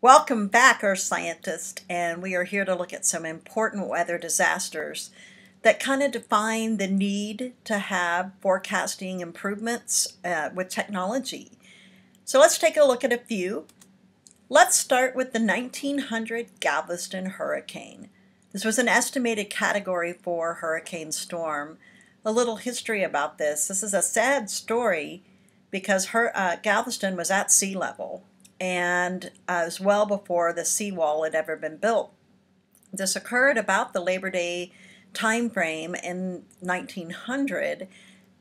Welcome back, Earth Scientists, and we are here to look at some important weather disasters that kind of define the need to have forecasting improvements with technology. So let's take a look at a few. Let's start with the 1900 Galveston Hurricane. This was an estimated Category 4 hurricane storm. A little history about this. This is a sad story because Galveston was at sea level, and it was well before the seawall had ever been built. This occurred about the Labor Day time frame in 1900,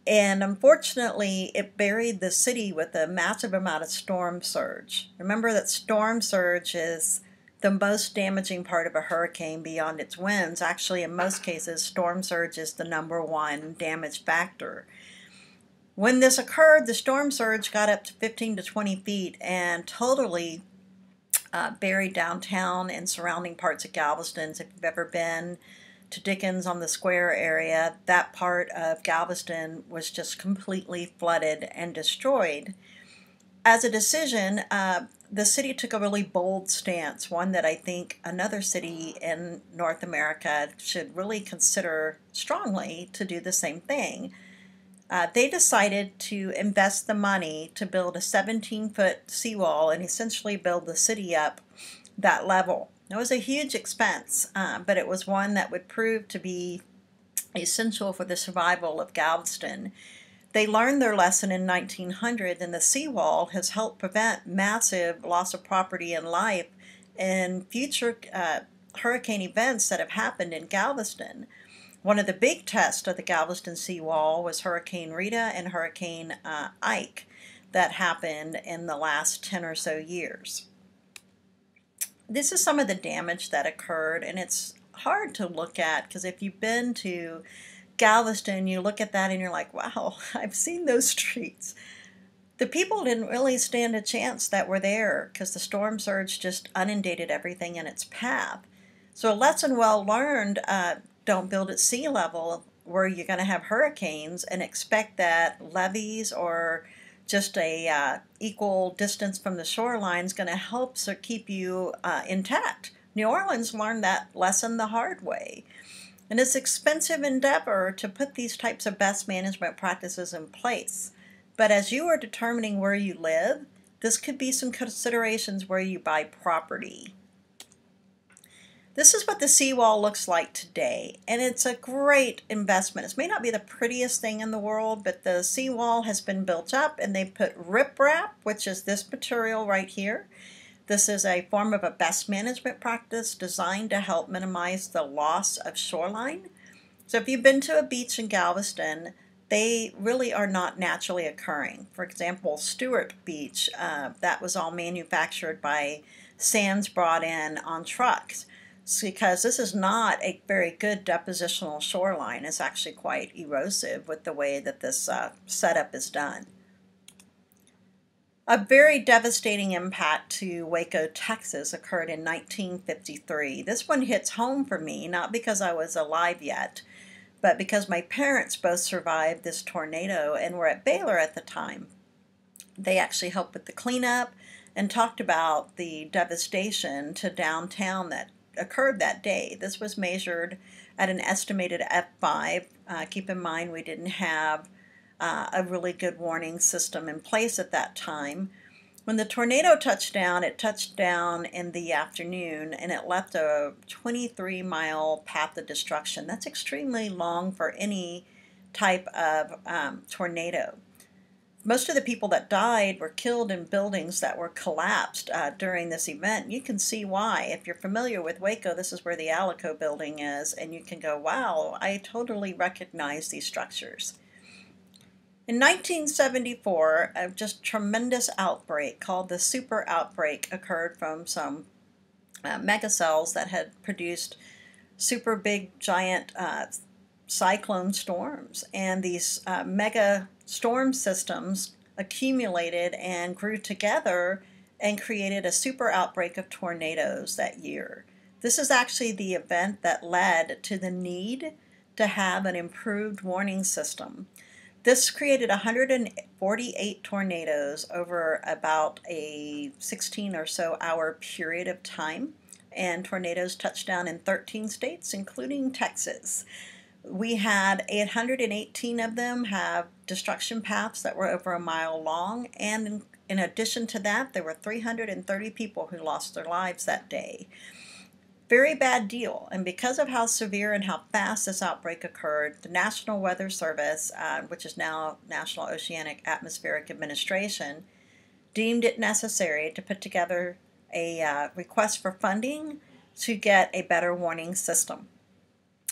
and unfortunately it buried the city with a massive amount of storm surge. Remember that storm surge is the most damaging part of a hurricane beyond its winds. Actually, in most cases, storm surge is the #1 damage factor. When this occurred, the storm surge got up to 15 to 20 feet and totally buried downtown and surrounding parts of Galveston. If you've ever been to Dickens on the Square area, that part of Galveston was just completely flooded and destroyed. As a decision, the city took a really bold stance, one that I think another city in North America should really consider strongly to do the same thing. They decided to invest the money to build a 17-foot seawall and essentially build the city up that level. It was a huge expense, but it was one that would prove to be essential for the survival of Galveston. They learned their lesson in 1900, and the seawall has helped prevent massive loss of property and life in future hurricane events that have happened in Galveston. One of the big tests of the Galveston seawall was Hurricane Rita and Hurricane Ike that happened in the last 10 or so years. This is some of the damage that occurred, and it's hard to look at because if you've been to Galveston, you look at that and you're like, wow, I've seen those streets. The people didn't really stand a chance that were there because the storm surge just inundated everything in its path. So a lesson well learned, don't build at sea level where you're going to have hurricanes and expect that levees or just a equal distance from the shoreline is going to help keep you intact. New Orleans learned that lesson the hard way. And it's an expensive endeavor to put these types of best management practices in place. But as you are determining where you live, this could be some considerations where you buy property. This is what the seawall looks like today, and it's a great investment. It may not be the prettiest thing in the world, but the seawall has been built up, and they put riprap, which is this material right here. This is a form of a best management practice designed to help minimize the loss of shoreline. So if you've been to a beach in Galveston, they really are not naturally occurring. For example, Stewart Beach, that was all manufactured by sands brought in on trucks. Because this is not a very good depositional shoreline. It's actually quite erosive with the way that this setup is done. A very devastating impact to Waco, Texas occurred in 1953. This one hits home for me, not because I was alive yet, but because my parents both survived this tornado and were at Baylor at the time. They actually helped with the cleanup and talked about the devastation to downtown that occurred that day. This was measured at an estimated F5. Keep in mind we didn't have a really good warning system in place at that time. When the tornado touched down, it touched down in the afternoon and it left a 23-mile path of destruction. That's extremely long for any type of tornado. Most of the people that died were killed in buildings that were collapsed during this event. You can see why. If you're familiar with Waco, this is where the Alico building is, and you can go, wow, I totally recognize these structures. In 1974, a just tremendous outbreak called the Super Outbreak occurred from some megacells that had produced super big, giant cyclone storms, and these mega storm systems accumulated and grew together and created a super outbreak of tornadoes that year. This is actually the event that led to the need to have an improved warning system. This created 148 tornadoes over about a 16 or so hour period of time, and tornadoes touched down in 13 states, including Texas. We had 818 of them have destruction paths that were over a mile long, and in addition to that, there were 330 people who lost their lives that day. Very bad deal, and because of how severe and how fast this outbreak occurred, the National Weather Service, which is now National Oceanic Atmospheric Administration, deemed it necessary to put together a request for funding to get a better warning system.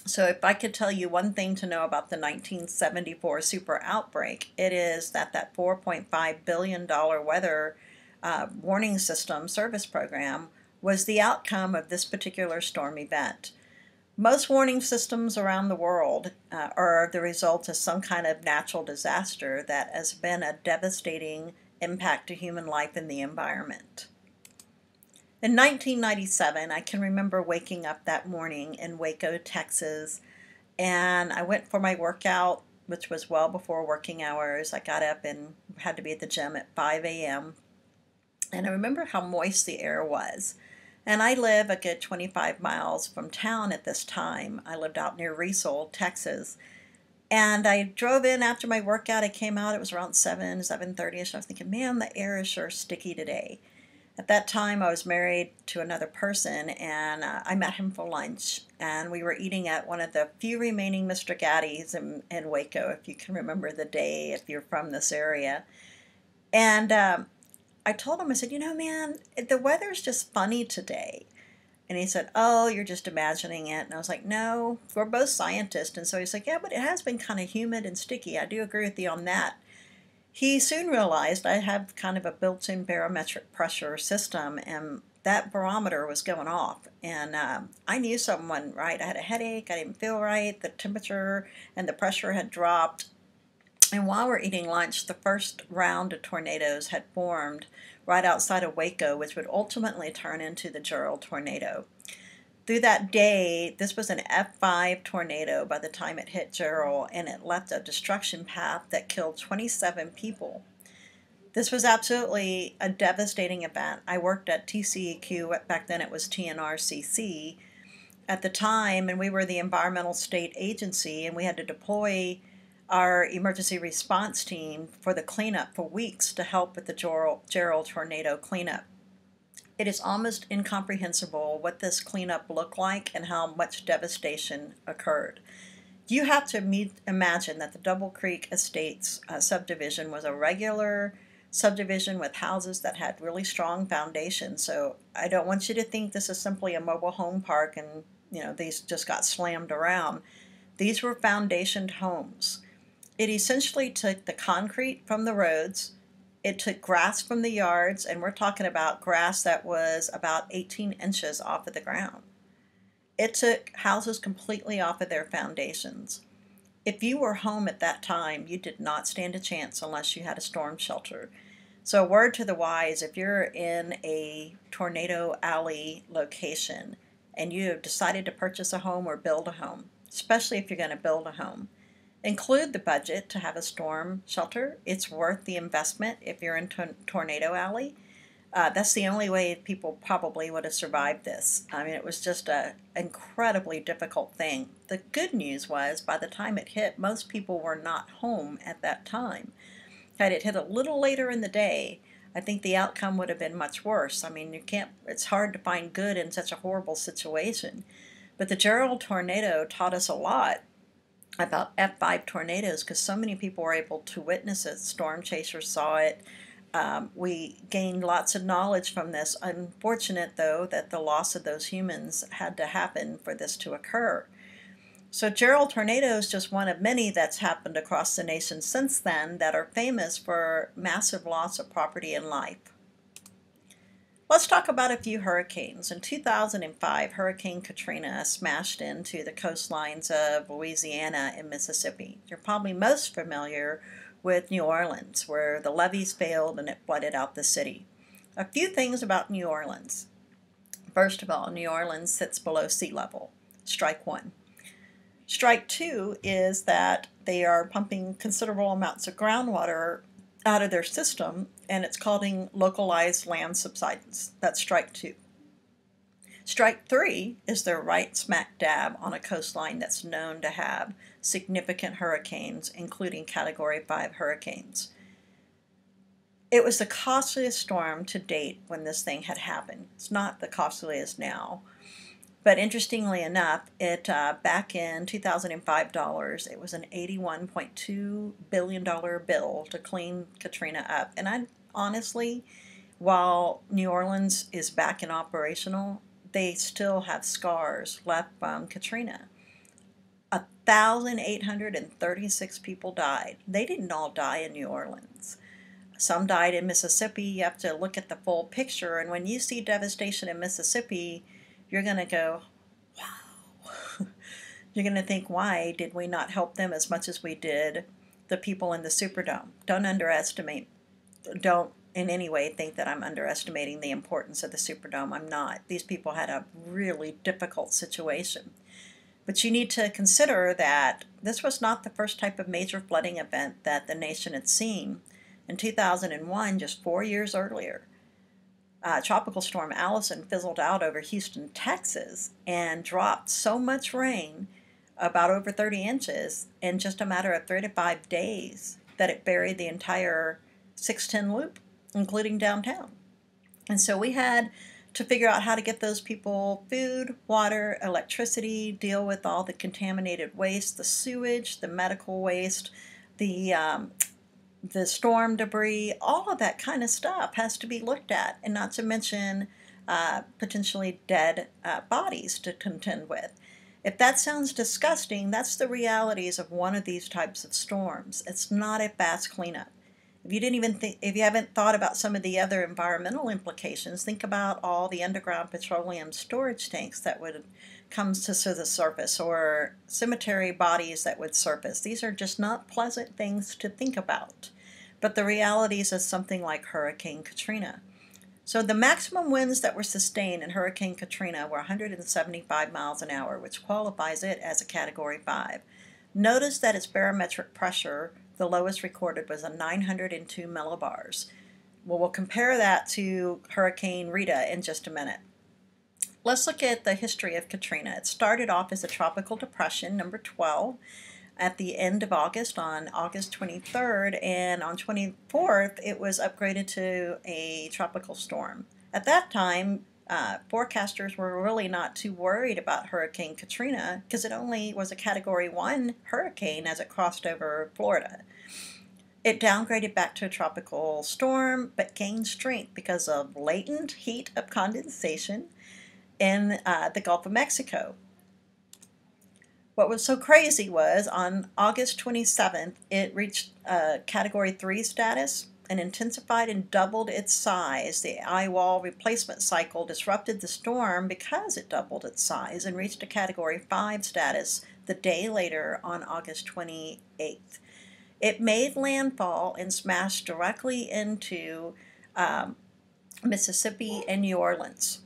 So if I could tell you one thing to know about the 1974 Super Outbreak, it is that $4.5 billion weather warning system service program was the outcome of this particular storm event. Most warning systems around the world are the result of some kind of natural disaster that has been a devastating impact to human life and the environment. In 1997, I can remember waking up that morning in Waco, Texas, and I went for my workout, which was well before working hours. I got up and had to be at the gym at 5 a.m., and I remember how moist the air was. And I live a good 25 miles from town at this time. I lived out near Rita, Texas. And I drove in after my workout. I came out, it was around 7:30ish. I was thinking, man, the air is sure sticky today. At that time, I was married to another person, and I met him for lunch. And we were eating at one of the few remaining Mr. Gaddy's in Waco, if you can remember the day, if you're from this area. And I told him, I said, you know, man, the weather's just funny today. And he said, oh, you're just imagining it. And I was like, no, we're both scientists. And so he's like, yeah, but it has been kind of humid and sticky. I do agree with you on that. He soon realized I have kind of a built-in barometric pressure system, and that barometer was going off. And I knew something wasn't right. I had a headache. I didn't feel right. The temperature and the pressure had dropped. And while we're eating lunch, the first round of tornadoes had formed right outside of Waco, which would ultimately turn into the Jarrell Tornado. Through that day, this was an F5 tornado by the time it hit Jarrell, and it left a destruction path that killed 27 people. This was absolutely a devastating event. I worked at TCEQ, back then it was TNRCC, at the time, and we were the environmental state agency, and we had to deploy our emergency response team for the cleanup for weeks to help with the Jarrell Tornado cleanup. It is almost incomprehensible what this cleanup looked like and how much devastation occurred. You have to imagine that the Double Creek Estates subdivision was a regular subdivision with houses that had really strong foundations. So I don't want you to think this is simply a mobile home park and these just got slammed around. These were foundationed homes. It essentially took the concrete from the roads, it took grass from the yards, and we're talking about grass that was about 18 inches off of the ground. It took houses completely off of their foundations. If you were home at that time, you did not stand a chance unless you had a storm shelter. So a word to the wise, if you're in a tornado alley location and you have decided to purchase a home or build a home, especially if you're going to build a home, include the budget to have a storm shelter. It's worth the investment if you're in Tornado Alley. That's the only way people probably would have survived this. I mean, it was just an incredibly difficult thing. The good news was by the time it hit, most people were not home at that time. Had it hit a little later in the day, I think the outcome would have been much worse. I mean, it's hard to find good in such a horrible situation. But the Jarrell Tornado taught us a lot about F5 tornadoes because so many people were able to witness it. Storm chasers saw it. We gained lots of knowledge from this. Unfortunate, though, that the loss of those humans had to happen for this to occur. So Jarrell Tornado is just one of many that's happened across the nation since then that are famous for massive loss of property and life. Let's talk about a few hurricanes. In 2005, Hurricane Katrina smashed into the coastlines of Louisiana and Mississippi. You're probably most familiar with New Orleans, where the levees failed and it flooded out the city. A few things about New Orleans. First of all, New Orleans sits below sea level. Strike one. Strike two is that they are pumping considerable amounts of groundwater out of their system, and it's causing localized land subsidence. That's strike 2. Strike 3 is they're right smack dab on a coastline that's known to have significant hurricanes, including Category 5 hurricanes. It was the costliest storm to date when this thing had happened. It's not the costliest now. But interestingly enough, it back in 2005 dollars, it was an $81.2 billion bill to clean Katrina up. And I honestly, while New Orleans is back and operational, they still have scars left from Katrina. 1,836 people died. They didn't all die in New Orleans. Some died in Mississippi. You have to look at the full picture. And when you see devastation in Mississippi, you're going to go, wow. You're going to think, why did we not help them as much as we did the people in the Superdome? Don't in any way think that I'm underestimating the importance of the Superdome. I'm not. These people had a really difficult situation. But you need to consider that this was not the first type of major flooding event that the nation had seen. In 2001, just 4 years earlier, Tropical Storm Allison fizzled out over Houston, Texas, and dropped so much rain, about over 30 inches, in just a matter of 3 to 5 days, that it buried the entire 610 loop, including downtown. And so we had to figure out how to get those people food, water, electricity, deal with all the contaminated waste, the sewage, the medical waste, the storm debris. All of that kind of stuff has to be looked at, and not to mention potentially dead bodies to contend with. If that sounds disgusting, that's the realities of one of these types of storms. It's not a fast cleanup. If you haven't thought about some of the other environmental implications, think about all the underground petroleum storage tanks that would come to the surface, or cemetery bodies that would surface. These are just not pleasant things to think about. But the realities of something like Hurricane Katrina. So the maximum winds that were sustained in Hurricane Katrina were 175 miles an hour, which qualifies it as a Category 5. Notice that its barometric pressure, the lowest recorded, was a 902 millibars. Well, we'll compare that to Hurricane Rita in just a minute. Let's look at the history of Katrina. It started off as a tropical depression, number 12, at the end of August, on August 23rd, and on 24th, it was upgraded to a tropical storm. At that time, forecasters were really not too worried about Hurricane Katrina because it only was a Category 1 hurricane as it crossed over Florida. It downgraded back to a tropical storm, but gained strength because of latent heat of condensation in the Gulf of Mexico. What was so crazy was on August 27th, it reached Category 3 status and intensified and doubled its size. The eye wall replacement cycle disrupted the storm because it doubled its size and reached a Category 5 status the day later on August 28th. It made landfall and smashed directly into Mississippi and New Orleans.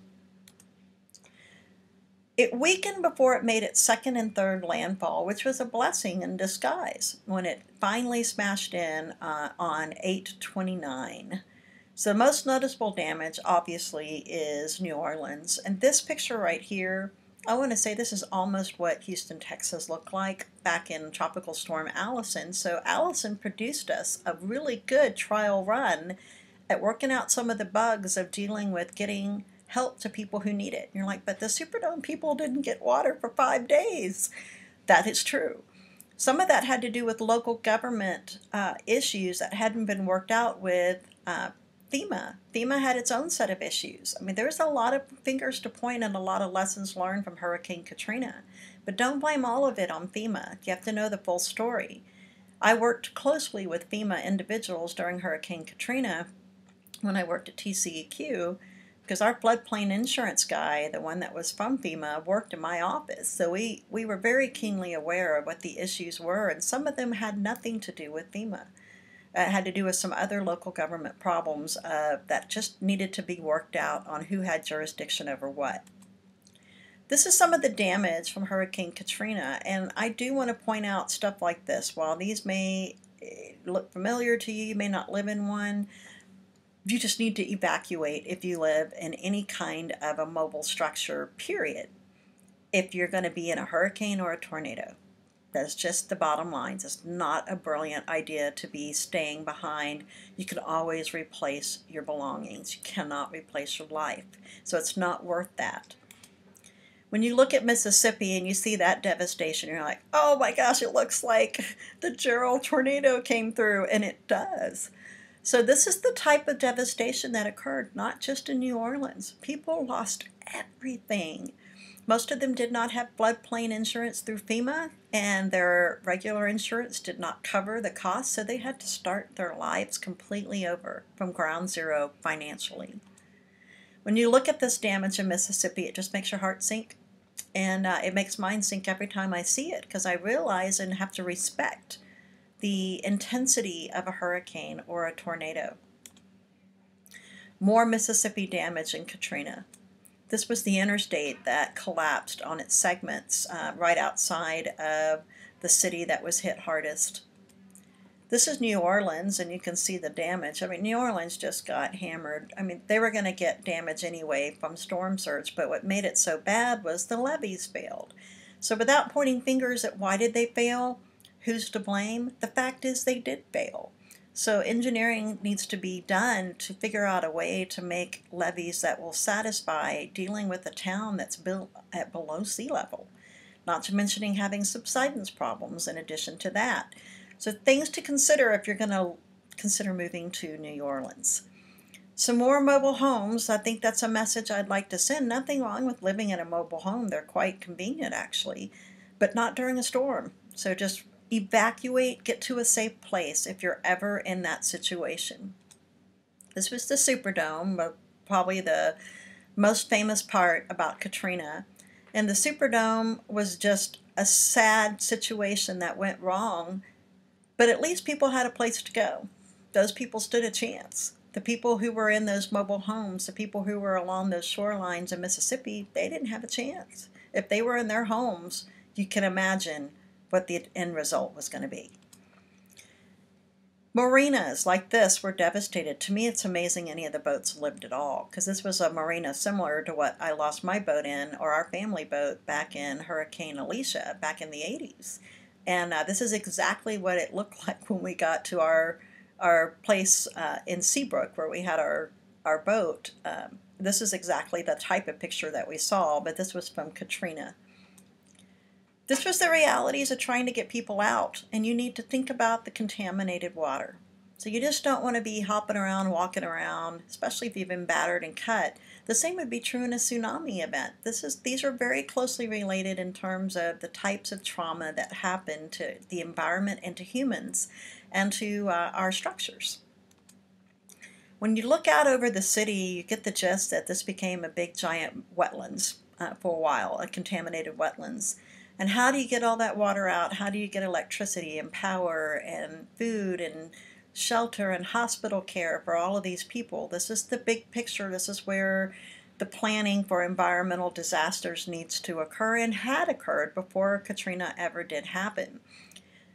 It weakened before it made its second and third landfall, which was a blessing in disguise when it finally smashed in on 8/29. So the most noticeable damage, obviously, is New Orleans. And this picture right here, I want to say this is almost what Houston, Texas looked like back in Tropical Storm Allison. So Allison produced us a really good trial run at working out some of the bugs of dealing with getting help to people who need it. And you're like, but the Superdome people didn't get water for 5 days. That is true. Some of that had to do with local government issues that hadn't been worked out with FEMA. FEMA had its own set of issues. I mean, there's a lot of fingers to point and a lot of lessons learned from Hurricane Katrina. But don't blame all of it on FEMA. You have to know the full story. I worked closely with FEMA individuals during Hurricane Katrina when I worked at TCEQ, because our floodplain insurance guy, the one that was from FEMA, worked in my office. So we were very keenly aware of what the issues were, and some of them had nothing to do with FEMA. It had to do with some other local government problems that just needed to be worked out on who had jurisdiction over what. This is some of the damage from Hurricane Katrina, and I do want to point out stuff like this. While these may look familiar to you, you may not live in one, you just need to evacuate if you live in any kind of a mobile structure, period, if you're going to be in a hurricane or a tornado. That's just the bottom line. It's not a brilliant idea to be staying behind. You can always replace your belongings. You cannot replace your life. So it's not worth that. When you look at Mississippi and you see that devastation, you're like, oh my gosh, it looks like the Jarrell Tornado came through, and it does. So this is the type of devastation that occurred, not just in New Orleans. People lost everything. Most of them did not have floodplain insurance through FEMA, and their regular insurance did not cover the cost, so they had to start their lives completely over from ground zero financially. When you look at this damage in Mississippi, it just makes your heart sink, and it makes mine sink every time I see it, because I realize and have to respect the intensity of a hurricane or a tornado. More Mississippi damage in Katrina. This was the interstate that collapsed on its segments right outside of the city that was hit hardest. This is New Orleans, and you can see the damage. I mean, New Orleans just got hammered. I mean, they were going to get damage anyway from storm surge, but what made it so bad was the levees failed. So without pointing fingers at why did they fail, who's to blame, the fact is they did fail. So engineering needs to be done to figure out a way to make levees that will satisfy dealing with a town that's built at below sea level. Not to mentioning having subsidence problems in addition to that. So things to consider if you're going to consider moving to New Orleans. Some more mobile homes. I think that's a message I'd like to send. Nothing wrong with living in a mobile home. They're quite convenient actually, but not during a storm. So just evacuate, get to a safe place if you're ever in that situation. This was the Superdome, probably the most famous part about Katrina. And the Superdome was just a sad situation that went wrong, but at least people had a place to go. Those people stood a chance. The people who were in those mobile homes, the people who were along those shorelines in Mississippi, they didn't have a chance. If they were in their homes, you can imagine what the end result was going to be. Marinas like this were devastated. To me, it's amazing any of the boats lived at all, because this was a marina similar to what I lost my boat in, or our family boat, back in Hurricane Alicia back in the 80s. And this is exactly what it looked like when we got to our place in Seabrook, where we had our boat. This is exactly the type of picture that we saw, but this was from Katrina. This was the realities of trying to get people out, and you need to think about the contaminated water. So you just don't want to be hopping around, walking around, especially if you've been battered and cut. The same would be true in a tsunami event. These are very closely related in terms of the types of trauma that happen to the environment and to humans and to our structures. When you look out over the city, you get the gist that this became a big giant wetlands for a while, a contaminated wetlands. And how do you get all that water out? How do you get electricity and power and food and shelter and hospital care for all of these people? This is the big picture. This is where the planning for environmental disasters needs to occur and had occurred before Katrina ever did happen.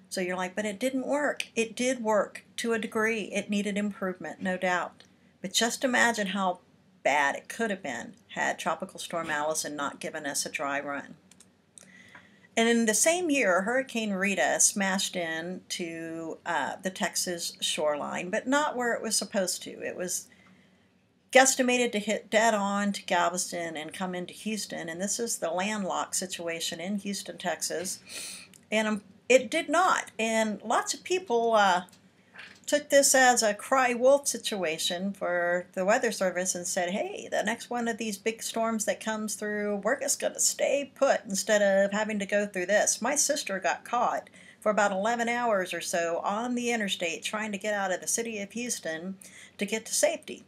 So you're like, but it didn't work. It did work to a degree. It needed improvement, no doubt. But just imagine how bad it could have been had Tropical Storm Allison not given us a dry run. And in the same year, Hurricane Rita smashed into the Texas shoreline, but not where it was supposed to. It was guesstimated to hit dead on to Galveston and come into Houston, and this is the landlocked situation in Houston, Texas. And it did not, and lots of people took this as a cry wolf situation for the Weather Service and said, hey, the next one of these big storms that comes through, we're just going to stay put instead of having to go through this. My sister got caught for about 11 hours or so on the interstate trying to get out of the city of Houston to get to safety.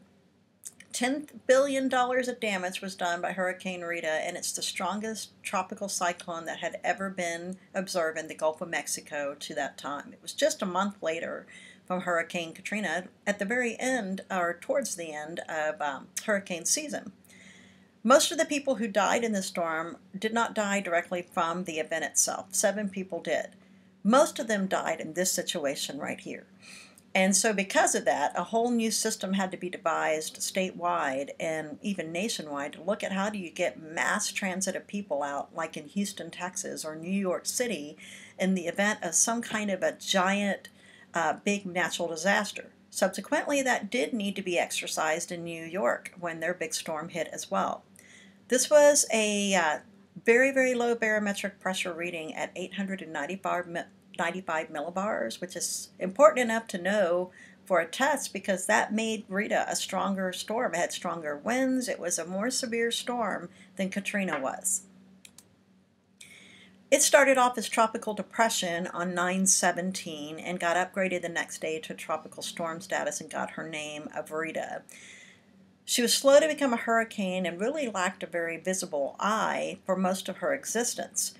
$10 billion of damage was done by Hurricane Rita, and it's the strongest tropical cyclone that had ever been observed in the Gulf of Mexico to that time. It was just a month later from Hurricane Katrina, at the very end, or towards the end of hurricane season. Most of the people who died in the storm did not die directly from the event itself. 7 people did. Most of them died in this situation right here. And so because of that, a whole new system had to be devised statewide and even nationwide to look at how do you get mass transit of people out, like in Houston, Texas, or New York City, in the event of some kind of a giant, big natural disaster. Subsequently, that did need to be exercised in New York when their big storm hit as well. This was a very, very low barometric pressure reading at 895 millibars, which is important enough to know for a test because that made Rita a stronger storm. It had stronger winds. It was a more severe storm than Katrina was. It started off as tropical depression on 9/17 and got upgraded the next day to tropical storm status and got her name of Rita. She was slow to become a hurricane and really lacked a very visible eye for most of her existence.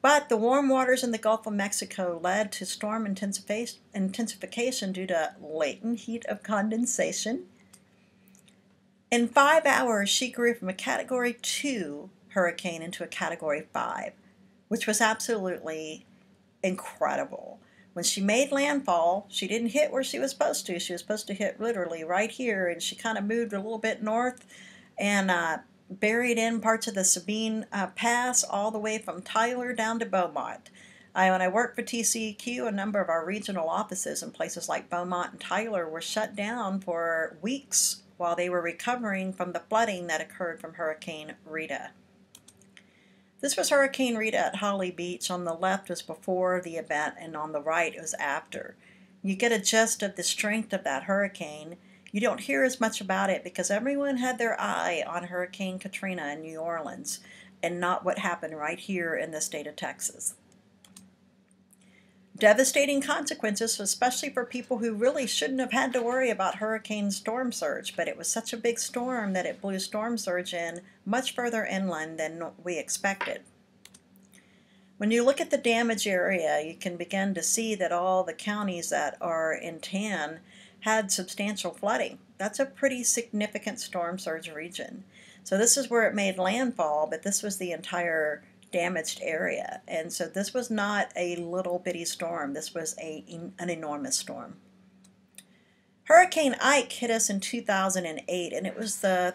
But the warm waters in the Gulf of Mexico led to storm intensification due to latent heat of condensation. In 5 hours, she grew from a Category 2 hurricane into a Category 5, which was absolutely incredible. When she made landfall, she didn't hit where she was supposed to. She was supposed to hit literally right here, and she kind of moved a little bit north and buried in parts of the Sabine Pass all the way from Tyler down to Beaumont. When I worked for TCEQ, a number of our regional offices in places like Beaumont and Tyler were shut down for weeks while they were recovering from the flooding that occurred from Hurricane Rita. This was Hurricane Rita at Holly Beach. On the left was before the event, and on the right it was after. You get a gist of the strength of that hurricane. You don't hear as much about it because everyone had their eye on Hurricane Katrina in New Orleans and not what happened right here in the state of Texas. Devastating consequences, especially for people who really shouldn't have had to worry about hurricane storm surge, but it was such a big storm that it blew storm surge in much further inland than we expected. When you look at the damage area, you can begin to see that all the counties that are in tan had substantial flooding. That's a pretty significant storm surge region. So this is where it made landfall, but this was the entire damaged area. And so this was not a little bitty storm. This was an enormous storm. Hurricane Ike hit us in 2008, and it was the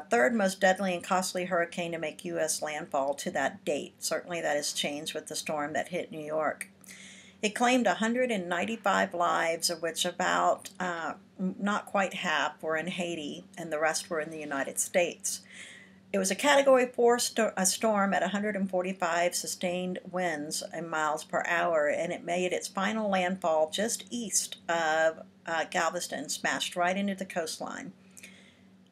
third most deadly and costly hurricane to make U.S. landfall to that date. Certainly that has changed with the storm that hit New York. It claimed 195 lives, of which about not quite half were in Haiti, and the rest were in the United States. It was a Category 4 storm at 145 sustained winds in miles per hour, and it made its final landfall just east of Galveston, smashed right into the coastline.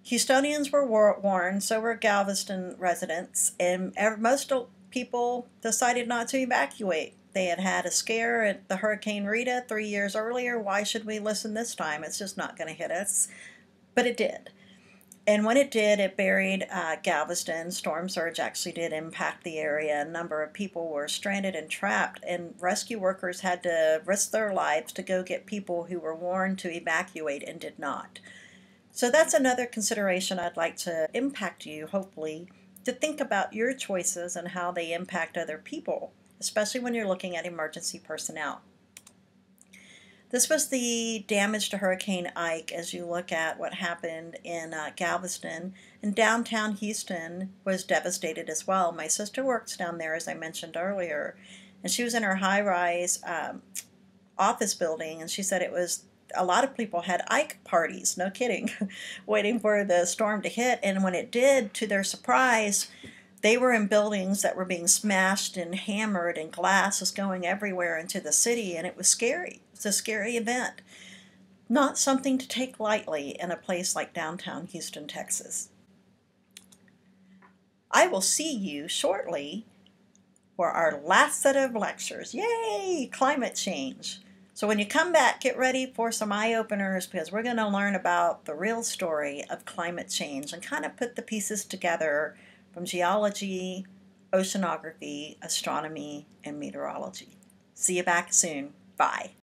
Houstonians were warned, so were Galveston residents, and most people decided not to evacuate. They had had a scare at the Hurricane Rita 3 years earlier. Why should we listen this time? It's just not going to hit us. But it did. And when it did, it buried Galveston. Storm surge actually did impact the area. A number of people were stranded and trapped, and rescue workers had to risk their lives to go get people who were warned to evacuate and did not. So that's another consideration I'd like to impact you, hopefully, to think about your choices and how they impact other people, especially when you're looking at emergency personnel. This was the damage to Hurricane Ike as you look at what happened in Galveston. And downtown Houston was devastated as well. My sister works down there, as I mentioned earlier, and she was in her high-rise office building, and she said it was a lot of people had Ike parties, no kidding, waiting for the storm to hit. And when it did, to their surprise, they were in buildings that were being smashed and hammered, and glass was going everywhere into the city, and it was scary. It's a scary event. Not something to take lightly in a place like downtown Houston, Texas. I will see you shortly for our last set of lectures. Yay! Climate change. So when you come back, get ready for some eye-openers because we're going to learn about the real story of climate change and kind of put the pieces together from geology, oceanography, astronomy, and meteorology. See you back soon. Bye.